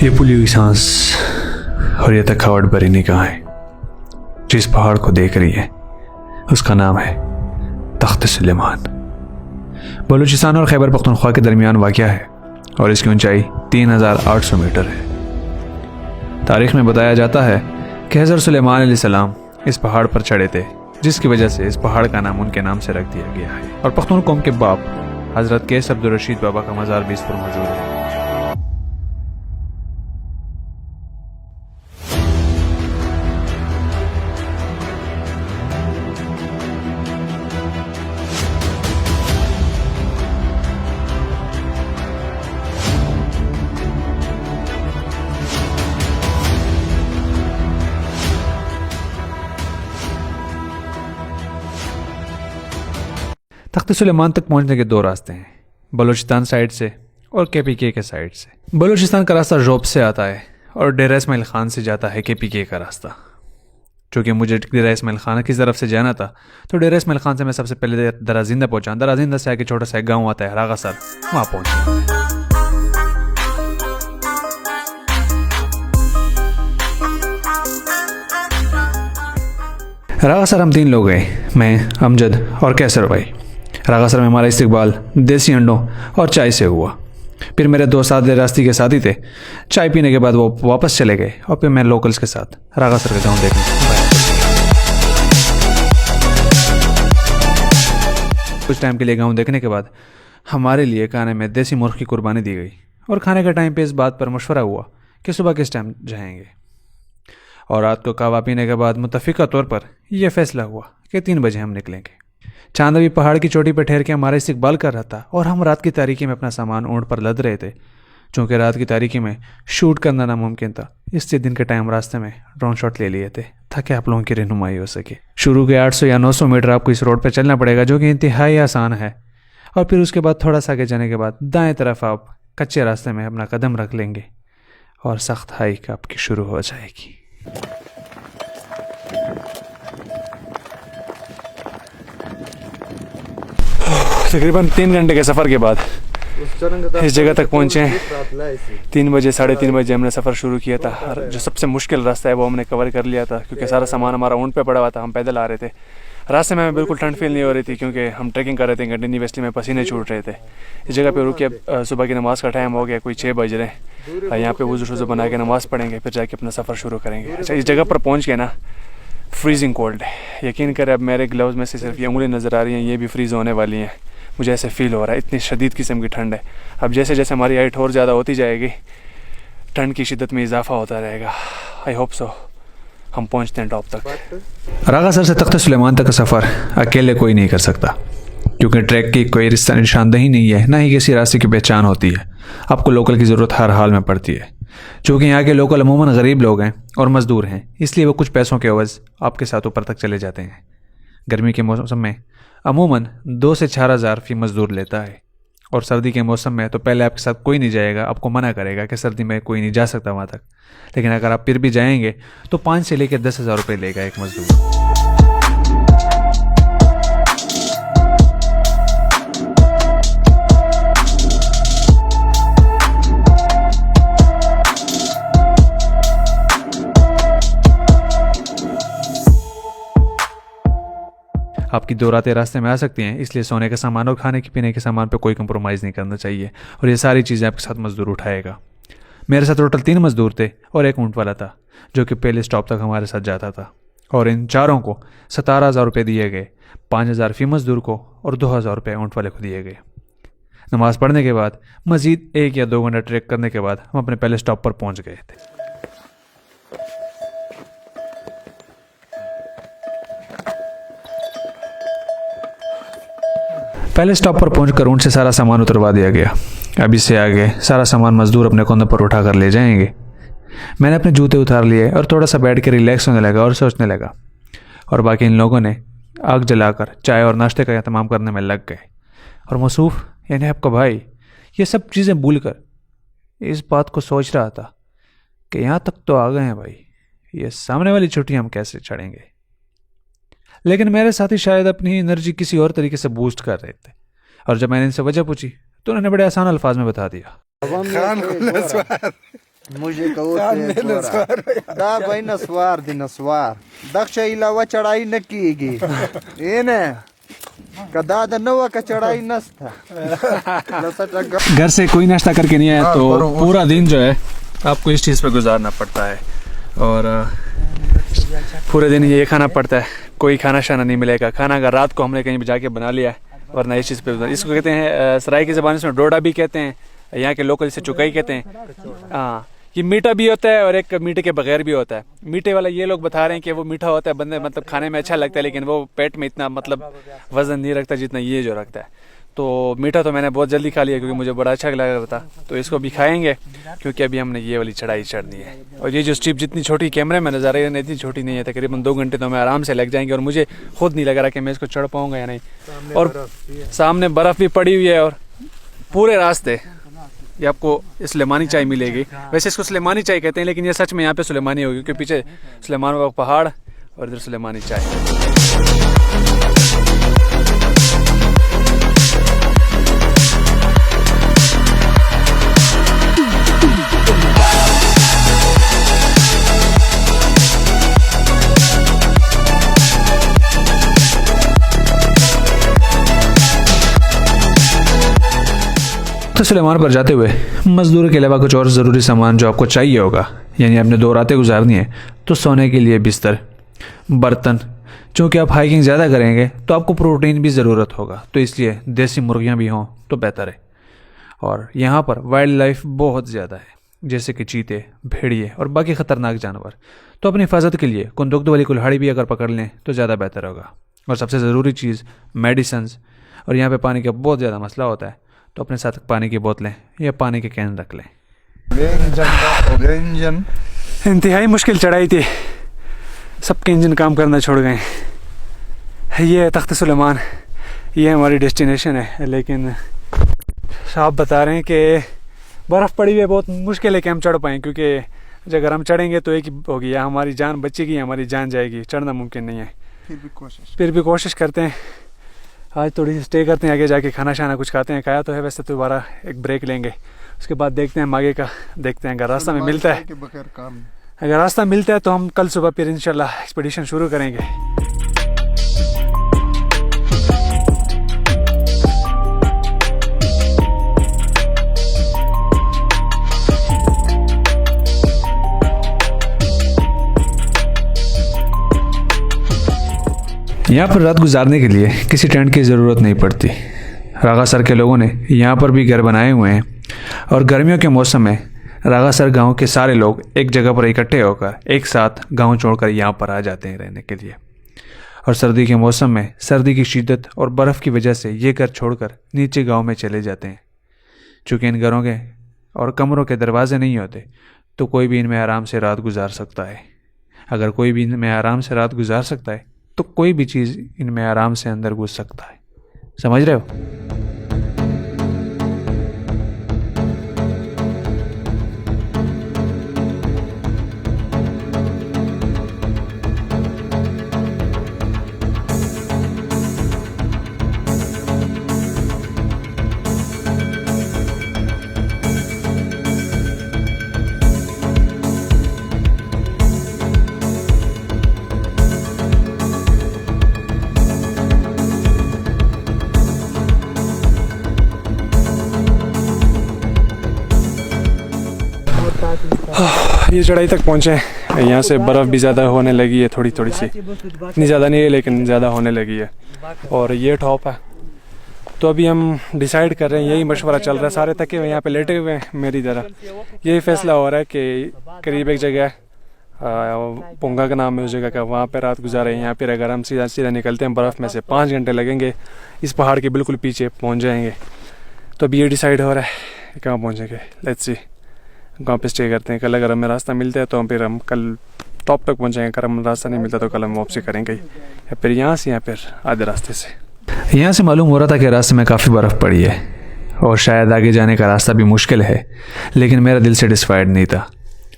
ये फूली हुई सांस और ये थकावट भरी निगाहें जिस पहाड़ को देख रही है उसका नाम है तख्त सुलेमान। बलूचिस्तान और खैबर पख्तूनख्वा के दरमियान वाक़या है और इसकी ऊंचाई 3800 मीटर है। तारीख में बताया जाता है कि हज़रत सुलेमान अलैहिस्सलाम इस पहाड़ पर चढ़े थे, जिसकी वजह से इस पहाड़ का नाम उनके नाम से रख दिया गया है। और पख्तून कौम के बाप हज़रत कैस अब्दुल रशीद बाबा का मज़ार भी इस पर मौजूद है। तख्त सुलेमान तक पहुंचने के दो रास्ते हैं, बलूचिस्तान साइड से और केपीके के साइड से। बलूचिस्तान का रास्ता जोब से आता है और डेरा इस्माइल खान से जाता है केपीके का रास्ता। चूँकि मुझे डेरा इस्माइल खान की तरफ से जाना था तो डेरा इस्माइल खान से मैं सबसे पहले दराजिंदा पहुंचा। दराजिंदा से आके छोटा सा एक गाँव आता है रागासर, वहाँ पहुँचा। रागासर हम 3 लोग गए, मैं, अमजद और कैसर भाई। रागासर में हमारा इस्तकबाल देसी अंडों और चाय से हुआ। फिर मेरे दोस्त आधे रास्ते के साथ ही थे। चाय पीने के बाद वो वापस चले गए और फिर मैं लोकल्स के साथ रागासर का गाँव देखने। कुछ टाइम के लिए गाँव देखने के बाद हमारे लिए खाने में देसी मुर्ग की कुर्बानी दी गई और खाने के टाइम पे इस बात पर मशवरा हुआ कि सुबह किस टाइम जाएंगे। और रात को कहवा पीने के बाद मुत्तफ़िका तौर पर यह फैसला हुआ कि 3 बजे हम निकलेंगे। चांद भी पहाड़ की चोटी पर ठहर के हमारा इस्तकबाल कर रहा था और हम रात की तारीकी में अपना सामान ऊँट पर लद रहे थे। चूँकि रात की तारीकी में शूट करना नामुमकिन था, इससे दिन के टाइम रास्ते में ड्रोन शॉट ले लिए थे ताकि आप लोगों की रहनुमाई हो सके। शुरू के 800 या 900 मीटर आपको इस रोड पर चलना पड़ेगा, जो कि इंतहाई आसान है। और फिर उसके बाद थोड़ा सा आगे जाने के बाद दाएँ तरफ आप कच्चे रास्ते में अपना कदम रख लेंगे और सख्त हाइक आपकी शुरू हो जाएगी। तकरीबन 3 घंटे के सफ़र के बाद इस जगह तक पहुँचे हैं। 3 बजे 3:30 बजे हमने सफ़र शुरू किया था। जो सबसे मुश्किल रास्ता है वो हमने कवर कर लिया था, क्योंकि सारा सामान हमारा ऊँट पे पड़ा हुआ था। हम पैदल आ रहे थे। रास्ते में हमें बिल्कुल ठंड फील नहीं हो रही थी, क्योंकि हम ट्रैकिंग कर रहे थे कंटिन्यूसली में पसीने छूट रहे थे। इस जगह पे रुके, सुबह की नमाज़ का टाइम हो गया, कोई 6 बज रहे। यहाँ पे वुज़ू शुज़ू बना के नमाज़ पढ़ेंगे, फिर जाके अपना सफ़र शुरू करेंगे। अच्छा, इस जगह पर पहुँच के ना फ्रीजिंग कोल्ड है। यकीन करें, अब मेरे ग्लव्स में से सिर्फ ये उंगली नज़र आ रही हैं, ये भी फ्रीज़ होने वाली हैं। मुझे ऐसे फ़ील हो रहा है, इतनी शदीद किस्म की ठंड है। अब जैसे जैसे हमारी हाइट और ज़्यादा होती जाएगी, ठंड की शिद्दत में इजाफा होता रहेगा। आई होप सो हम पहुंचते हैं टॉप तक। रागासर से तख्त सुलेमान तक का सफ़र अकेले कोई नहीं कर सकता, क्योंकि ट्रैक की कोई निशानदही नहीं है, ना ही किसी रास्ते की पहचान होती है। आपको लोकल की ज़रूरत हर हाल में पड़ती है। चूँकि यहाँ के लोकल अमूमन गरीब लोग हैं और मज़दूर हैं, इसलिए वो कुछ पैसों के एवज़ आपके साथ ऊपर तक चले जाते हैं। गर्मी के मौसम में अमूमन 2 से 4 हज़ार फ़ी मज़दूर लेता है, और सर्दी के मौसम में तो पहले आपके साथ कोई नहीं जाएगा, आपको मना करेगा कि सर्दी में कोई नहीं जा सकता वहाँ तक। लेकिन अगर आप फिर भी जाएंगे तो 5 से लेकर 10 हज़ार रुपये लेगा एक मज़दूर। आपकी 2 रातें रास्ते में आ सकती हैं, इसलिए सोने के सामान और खाने के पीने के सामान पे कोई कंप्रोमाइज़ नहीं करना चाहिए, और ये सारी चीज़ें आपके साथ मज़दूर उठाएगा। मेरे साथ टोटल 3 मज़दूर थे और एक ऊँट वाला था, जो कि पहले स्टॉप तक हमारे साथ जाता था। और इन चारों को 17,000 रुपये दिए गए। 5,000 फ़ी मज़दूर को और 2,000 रुपये ऊँट वाले को दिए गए। नमाज़ पढ़ने के बाद मज़ीद 1 या 2 घंटा ट्रैक करने के बाद हम अपने पहले स्टॉप पर पहुँच गए थे। पहले स्टॉप पर पहुंचकर ऊँट से सारा सामान उतरवा दिया गया। अब इससे आगे सारा सामान मज़दूर अपने कंधों पर उठा कर ले जाएंगे। मैंने अपने जूते उतार लिए और थोड़ा सा बैठ के रिलैक्स होने लगा और सोचने लगा, और बाकी इन लोगों ने आग जलाकर चाय और नाश्ते का इंतजाम करने में लग गए। और मसूफ़ यानी आपका भाई ये सब चीज़ें भूल कर इस बात को सोच रहा था कि यहाँ तक तो आ गए हैं भाई, ये सामने वाली छुट्टी हम कैसे चढ़ेंगे। लेकिन मेरे साथी शायद अपनी एनर्जी किसी और तरीके से बूस्ट कर रहे थे, और जब मैंने इनसे वजह पूछी तो उन्होंने बड़े आसान अल्फाज में बता दिया। मुझे कहो दा भाई नस्वार दी नस्वार दक्ष इलावा चढ़ाई न कीगी ये न कदा नवा का चढ़ाई नस था। घर से कोई नाश्ता करके नहीं आया तो पूरा दिन जो है आपको इस चीज़ पे गुजारना पड़ता है और पूरे दिन ये खाना पड़ता है। कोई खाना शाना नहीं मिलेगा। खाना अगर रात को हमने कहीं जाके बना लिया है वरना इस चीज़ पे इसको कहते हैं सराय की ज़बान में डोडा भी कहते हैं, यहाँ के लोकल इसे चुकाई कहते हैं। हाँ, ये मीठा भी होता है और एक मीठे के बगैर भी होता है। मीठे वाला ये लोग बता रहे हैं कि वो मीठा होता है, बंदे मतलब खाने में अच्छा लगता है लेकिन वो पेट में इतना मतलब वज़न नहीं रखता जितना ये जो रखता है। तो मीठा तो मैंने बहुत जल्दी खा लिया क्योंकि मुझे बड़ा अच्छा लग रहा था। तो इसको भी खाएंगे क्योंकि अभी हमने ये वाली चढ़ाई चढ़नी है। और ये जो स्ट्रिप जितनी छोटी कैमरे में नज़र आ रही है इतनी छोटी नहीं है, तकरीबन 2 घंटे तो मैं आराम से लग जाएंगे और मुझे खुद नहीं लग रहा कि मैं इसको चढ़ पाऊँगा या नहीं। और सामने बर्फ़ भी पड़ी हुई है और पूरे रास्ते ये आपको सुलेमानी चाय मिलेगी। वैसे इसको सुलेमानी चाय कहते हैं लेकिन ये सच में यहाँ पे सुलेमानी होगी क्योंकि पीछे सुलेमान का पहाड़ और इधर सुलेमानी चाय। तो सुलेमान पर जाते हुए मजदूर के अलावा कुछ और ज़रूरी सामान जो आपको चाहिए होगा, यानी आपने 2 रातें गुजारनी है तो सोने के लिए बिस्तर, बर्तन। चूँकि आप हाइकिंग ज़्यादा करेंगे तो आपको प्रोटीन भी ज़रूरत होगा, तो इसलिए देसी मुर्गियाँ भी हों तो बेहतर है। और यहाँ पर वाइल्ड लाइफ बहुत ज़्यादा है, जैसे कि चीते, भेड़िए और बाकी ख़तरनाक जानवर। तो अपनी हिफाजत के लिए कुंदुक वाली कुल्हाड़ी भी अगर पकड़ लें तो ज़्यादा बेहतर होगा। और सबसे ज़रूरी चीज़ मेडिसन्स। और यहाँ पे पानी का बहुत ज़्यादा मसला होता है, तो अपने साथ पानी की बोतलें या पानी के कैन रख लें। इंतहाई मुश्किल चढ़ाई थी, सबके इंजन काम करना छोड़ गए। ये है तख्त सुलेमान, ये हमारी डेस्टिनेशन है। लेकिन साहब बता रहे हैं कि बर्फ़ पड़ी हुई है, बहुत मुश्किल है कि हम चढ़ पाएँ क्योंकि अगर हम चढ़ेंगे तो एक ही होगी, या हमारी जान बचेगी या हमारी जान जाएगी। चढ़ना मुमकिन नहीं है, फिर भी कोशिश करते हैं। आज थोड़ी स्टे करते हैं, आगे जाके खाना शाना कुछ खाते हैं। खाया तो है वैसे, तो दोबारा एक ब्रेक लेंगे, उसके बाद देखते हैं आगे का। देखते हैं अगर रास्ता में मिलता है, अगर रास्ता मिलता है तो हम कल सुबह फिर इंशाल्लाह एक्सपीडिशन शुरू करेंगे। यहाँ पर रात गुजारने के लिए किसी टेंट की ज़रूरत नहीं पड़ती। रागासर के लोगों ने यहाँ पर भी घर बनाए हुए हैं और गर्मियों के मौसम में रागासर गांव के सारे लोग एक जगह पर इकट्ठे होकर एक साथ गांव छोड़कर यहाँ पर आ जाते हैं रहने के लिए। और सर्दी के मौसम में सर्दी की शिद्दत और बर्फ़ की वजह से ये घर छोड़कर नीचे गाँव में चले जाते हैं। चूँकि इन घरों के और कमरों के दरवाजे नहीं होते तो कोई भी इनमें आराम से रात गुजार सकता है। अगर कोई भी इनमें आराम से रात गुजार सकता है तो कोई भी चीज़ इनमें आराम से अंदर घुस सकता है। समझ रहे हो? ये चढ़ाई तक पहुँचे हैं। यहाँ से बर्फ़ भी ज़्यादा होने लगी है, थोड़ी थोड़ी सी, इतनी ज़्यादा नहीं है लेकिन ज़्यादा होने लगी है। और ये टॉप है। तो अभी हम डिसाइड कर रहे हैं, यही मशवरा चल रहा है, सारे थके हुए यहाँ पे लेटे हुए हैं मेरी तरह। यही फैसला हो रहा है कि करीब एक जगह पुंगा का नाम है उस जगह का, वहाँ पे रात गुजारे हैं। यहाँ पर अगर हम सीधा सीधा निकलते हैं बर्फ़ में से 5 घंटे लगेंगे, इस पहाड़ के बिल्कुल पीछे पहुँच जाएंगे। तो अभी ये डिसाइड हो रहा है कहाँ पहुँचेंगे। लेट्स सी कहाँ पे स्टे करते हैं। कल अगर हमें रास्ता मिलता है तो हम फिर हम कल टॉप तक पहुँचेंगे। अगर हमें रास्ता नहीं मिलता तो कल हम वापसी करेंगे या फिर यहाँ से या फिर आधे रास्ते से। यहाँ से मालूम हो रहा था कि रास्ते में काफ़ी बर्फ़ पड़ी है और शायद आगे जाने का रास्ता भी मुश्किल है, लेकिन मेरा दिल सेटिस्फाइड नहीं था।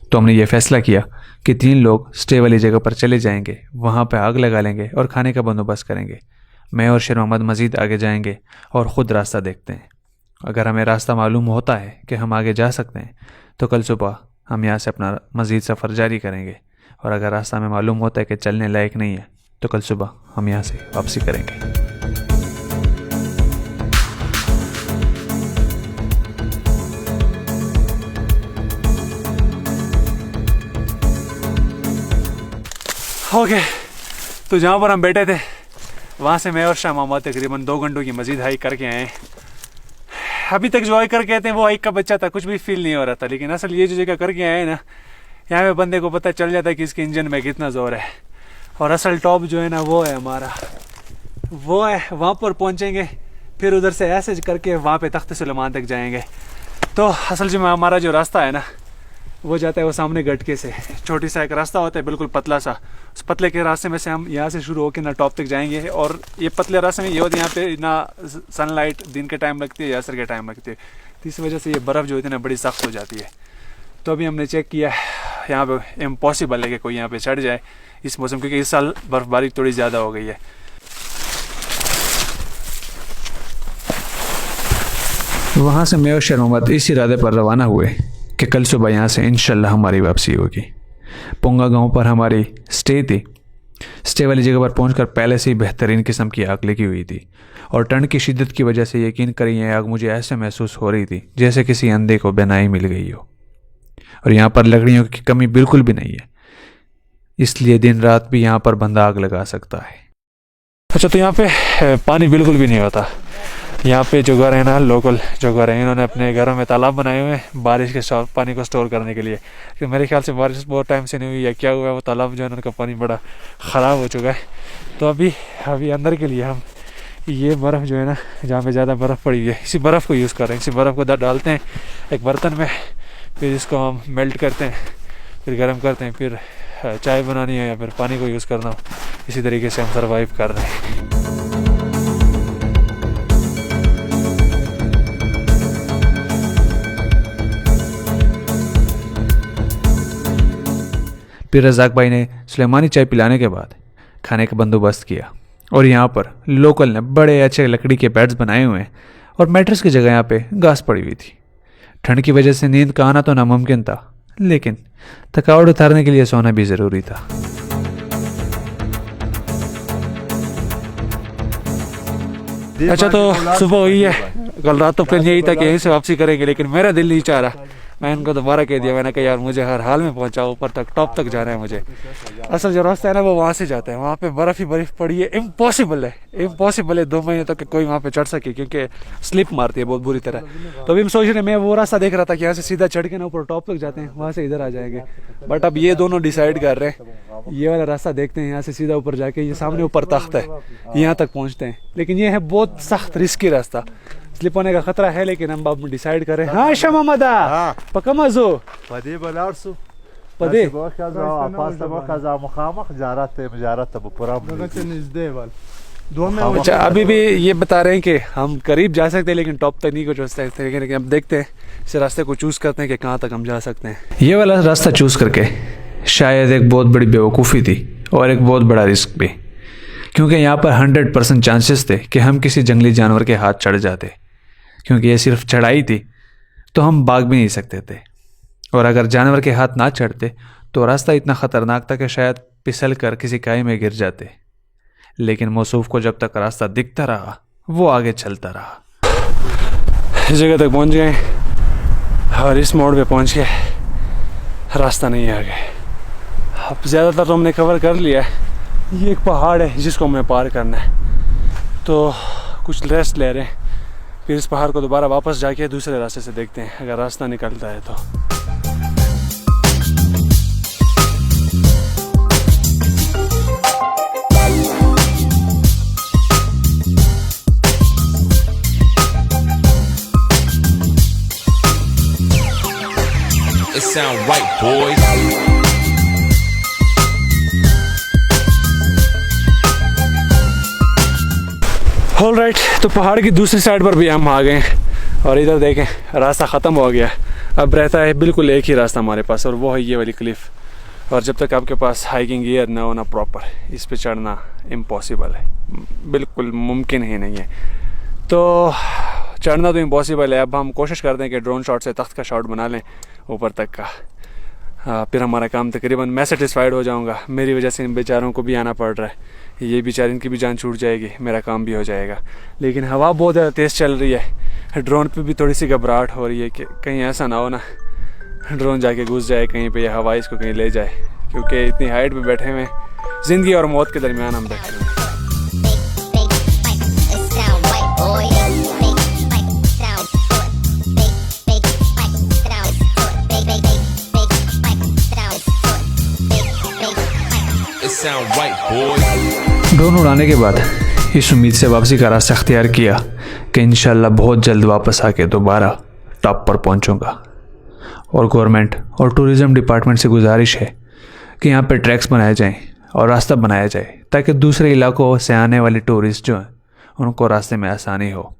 तो हमने ये फ़ैसला किया कि 3 लोग स्टे वाली जगह पर चले जाएंगे, वहाँ पर आग लगा लेंगे और खाने का बंदोबस्त करेंगे। मैं और शेर मोहम्मद मज़ीद आगे जाएंगे और ख़ुद रास्ता देखते हैं। अगर हमें रास्ता मालूम होता है कि हम आगे जा सकते हैं तो कल सुबह हम यहाँ से अपना मज़ीद सफ़र जारी करेंगे, और अगर रास्ता में मालूम होता है कि चलने लायक नहीं है तो कल सुबह हम यहाँ से वापसी करेंगे। ओके, तो जहाँ पर हम बैठे थे वहाँ से मैं और शाह मोहम्मद तकरीबन 2 घंटों की मज़ीद हाइक करके आए। अभी तक जो हाइक करके आए थे वो हाइक का बच्चा था, कुछ भी फील नहीं हो रहा था। लेकिन असल ये जो जगह करके आए ना, यहाँ पे बंदे को पता चल जाता है कि इसके इंजन में कितना ज़ोर है। और असल टॉप जो है ना वो है हमारा, वो है वहाँ पर पहुँचेंगे, फिर उधर से ऐसे करके वहाँ पे तख्त सुलेमान तक जाएंगे। तो असल जो हमारा जो रास्ता है ना वो जाता है वो सामने गटके से, छोटी सा एक रास्ता होता है बिल्कुल पतला सा। उस पतले के रास्ते में से हम यहाँ से शुरू होकर ना टॉप तक जाएंगे। और ये पतले रास्ते में ये होता है, यहाँ पे ना सनलाइट दिन के टाइम लगती है या असर के टाइम लगती है, तो इस वजह से ये बर्फ़ जो होती है ना बड़ी सख्त हो जाती है। तो अभी हमने चेक किया, यहाँ पे इम्पॉसिबल है कि कोई यहाँ पे चढ़ जाए इस मौसम, क्योंकि इस साल बर्फ़बारी थोड़ी ज़्यादा हो गई है। वहाँ से मैं और शेर मोहम्मद इस इरादे पर रवाना हुए कि कल सुबह यहाँ से इंशाल्लाह हमारी वापसी होगी। पोंगा गांव पर हमारी स्टे थी। स्टे वाली जगह पर पहुंचकर पहले से ही बेहतरीन किस्म की आग लगी हुई थी, और ठंड की शिद्दत की वजह से यकीन करिए आग मुझे ऐसे महसूस हो रही थी जैसे किसी अंधे को बेनाई मिल गई हो। और यहाँ पर लकड़ियों की कमी बिल्कुल भी नहीं है, इसलिए दिन रात भी यहाँ पर बंदा आग लगा सकता है। अच्छा, तो यहाँ पे पानी बिल्कुल भी नहीं होता। यहाँ पे जो घर है ना, लोकल जो घर है, इन्होंने अपने घरों में तालाब बनाए हुए हैं बारिश के पानी को स्टोर करने के लिए। कि मेरे ख्याल से बारिश बहुत टाइम से नहीं हुई या क्या हुआ है, वो तालाब जो है उनका पानी बड़ा ख़राब हो चुका है। तो अभी अंदर के लिए हम ये बर्फ़ जो है ना, जहाँ पे ज़्यादा बर्फ़ पड़ी हुई है, इसी बर्फ़ को यूज़ कर रहे हैं। इसी बर्फ़ को डालते हैं एक बर्तन में, फिर इसको हम मेल्ट करते हैं, फिर गर्म करते हैं, फिर चाय बनानी है या फिर पानी को यूज़ करना हो, इसी तरीके से हम सर्वाइव कर रहे हैं। फिर रज़ाक भाई ने सुलेमानी चाय पिलाने के बाद खाने का बंदोबस्त किया, और यहाँ पर लोकल ने बड़े अच्छे लकड़ी के बेड्स बनाए हुए हैं, और मैट्रेस की जगह यहाँ पे घास पड़ी हुई थी। ठंड की वजह से नींद का आना तो नामुमकिन था, लेकिन थकावट उतारने के लिए सोना भी ज़रूरी था। अच्छा, तो सुबह हुई है। कल रात तो प्लान यही था कि यहीं से वापसी करेंगे, लेकिन मेरा दिल नहीं चाह रहा। मैं इनको दोबारा कह दिया, मैंने कहा यार मुझे हर हाल में पहुंचाओ, ऊपर तक टॉप तक जाना है मुझे। असल जो रास्ता है ना वो वहाँ से जाता है, वहाँ पे बर्फ़ ही बर्फ़ पड़ी है। इम्पॉसिबल है 2 महीने तक कोई वहाँ पे चढ़ सके, क्योंकि स्लिप मारती है बहुत बुरी तरह। तो अभी हम सोच रहे, मैं वो रास्ता देख रहा था कि यहाँ से सीधा चढ़ के ना ऊपर टॉप तक जाते हैं, वहाँ से इधर आ जाएंगे। बट अब ये दोनों डिसाइड कर रहे हैं, ये वाला रास्ता देखते हैं, यहाँ से सीधा ऊपर जाके ये सामने ऊपर तख्त है, यहाँ तक पहुँचते हैं। लेकिन ये है बहुत सख्त रिस्की रास्ता, स्लिप होने का खतरा है। लेकिन हम अब डिसाइड करें। हाँ शममदा पकमजो पदे बलारसो पदे अच्छा, अभी भी ये बता रहे हैं कि हम करीब जा सकते हैं लेकिन टॉप तक नहीं कुछ हो सकते। लेकिन अब देखते हैं, इस रास्ते को चूज़ करते हैं कि कहाँ तक हम जा सकते हैं। ये वाला रास्ता चूज़ करके शायद एक बहुत बड़ी बेवकूफ़ी थी और एक बहुत बड़ा रिस्क भी, क्योंकि यहाँ पर 100% चांसेस थे कि हम किसी जंगली जानवर के हाथ चढ़ जाते, क्योंकि ये सिर्फ चढ़ाई थी तो हम भाग भी नहीं सकते थे। और अगर जानवर के हाथ ना चढ़ते तो रास्ता इतना ख़तरनाक था कि शायद फिसल कर किसी खाई में गिर जाते। लेकिन मौसूफ को जब तक रास्ता दिखता रहा वो आगे चलता रहा। इस जगह तक पहुँच गए और इस मोड़ पे पहुँच के रास्ता नहीं है आगे। अब ज़्यादातर तो हमने कवर कर लिया है। ये एक पहाड़ है जिसको हमें पार करना है, तो कुछ रेस्ट ले रहे हैं, फिर इस पहाड़ को दोबारा वापस जाके दूसरे रास्ते से देखते हैं अगर रास्ता निकलता है तो। It sound right, boys. All right, तो पहाड़ की दूसरी साइड पर भी हम आ गए और इधर देखें रास्ता ख़त्म हो गया। अब रहता है बिल्कुल एक ही रास्ता हमारे पास, और वो है ये वाली क्लिफ़। और जब तक आपके पास हाइकिंग गियर ना होना प्रॉपर, इस पे चढ़ना इम्पॉसिबल है, बिल्कुल मुमकिन ही नहीं है। तो चढ़ना तो इम्पॉसिबल है। अब हम कोशिश करते हैं कि ड्रोन शॉट से तख्त का शॉट बना लें ऊपर तक का। फिर हमारा काम तकरीबन मैं सेटिस्फाइड हो जाऊंगा। मेरी वजह से इन बेचारों को भी आना पड़ रहा है, ये बेचारे इनकी भी जान छूट जाएगी, मेरा काम भी हो जाएगा। लेकिन हवा बहुत ज़्यादा तेज़ चल रही है, ड्रोन पे भी थोड़ी सी घबराहट हो रही है कि कहीं ऐसा ना हो ना ड्रोन जाके घुस जाए कहीं पे, या हवा इसको कहीं ले जाए, क्योंकि इतनी हाइट पे बैठे हुए ज़िंदगी और मौत के दरमियान हम बैठे हुए हैं। Sound right, boys. ड्रोन उड़ाने के बाद इस उम्मीद से वापसी का रास्ता अख्तियार किया कि इंशाल्लाह बहुत जल्द वापस आके दोबारा टॉप पर पहुंचूंगा। और गवर्नमेंट और टूरिज़्म डिपार्टमेंट से गुजारिश है कि यहाँ पे ट्रैक्स बनाए जाएं और रास्ता बनाया जाए, ताकि दूसरे इलाकों से आने वाले टूरिस्ट जो हैं उनको रास्ते में आसानी हो,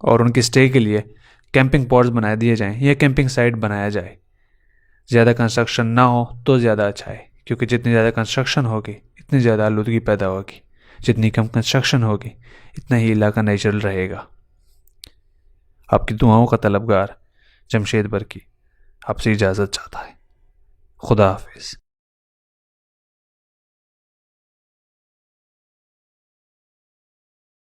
और उनकी स्टे के लिए कैंपिंग पॉट्स बना दिए जाएँ या कैंपिंग साइट बनाया जाए। ज़्यादा कंस्ट्रक्शन ना हो तो ज़्यादा अच्छा है, क्योंकि जितनी ज़्यादा कंस्ट्रक्शन होगी इतनी ज़्यादा आलूदगी पैदा होगी, जितनी कम कंस्ट्रक्शन होगी इतना ही इलाका नेचुरल रहेगा। आपकी दुआओं का तलबगार जमशेद बरकी आपसे इजाज़त चाहता है। खुदा हाफिज़।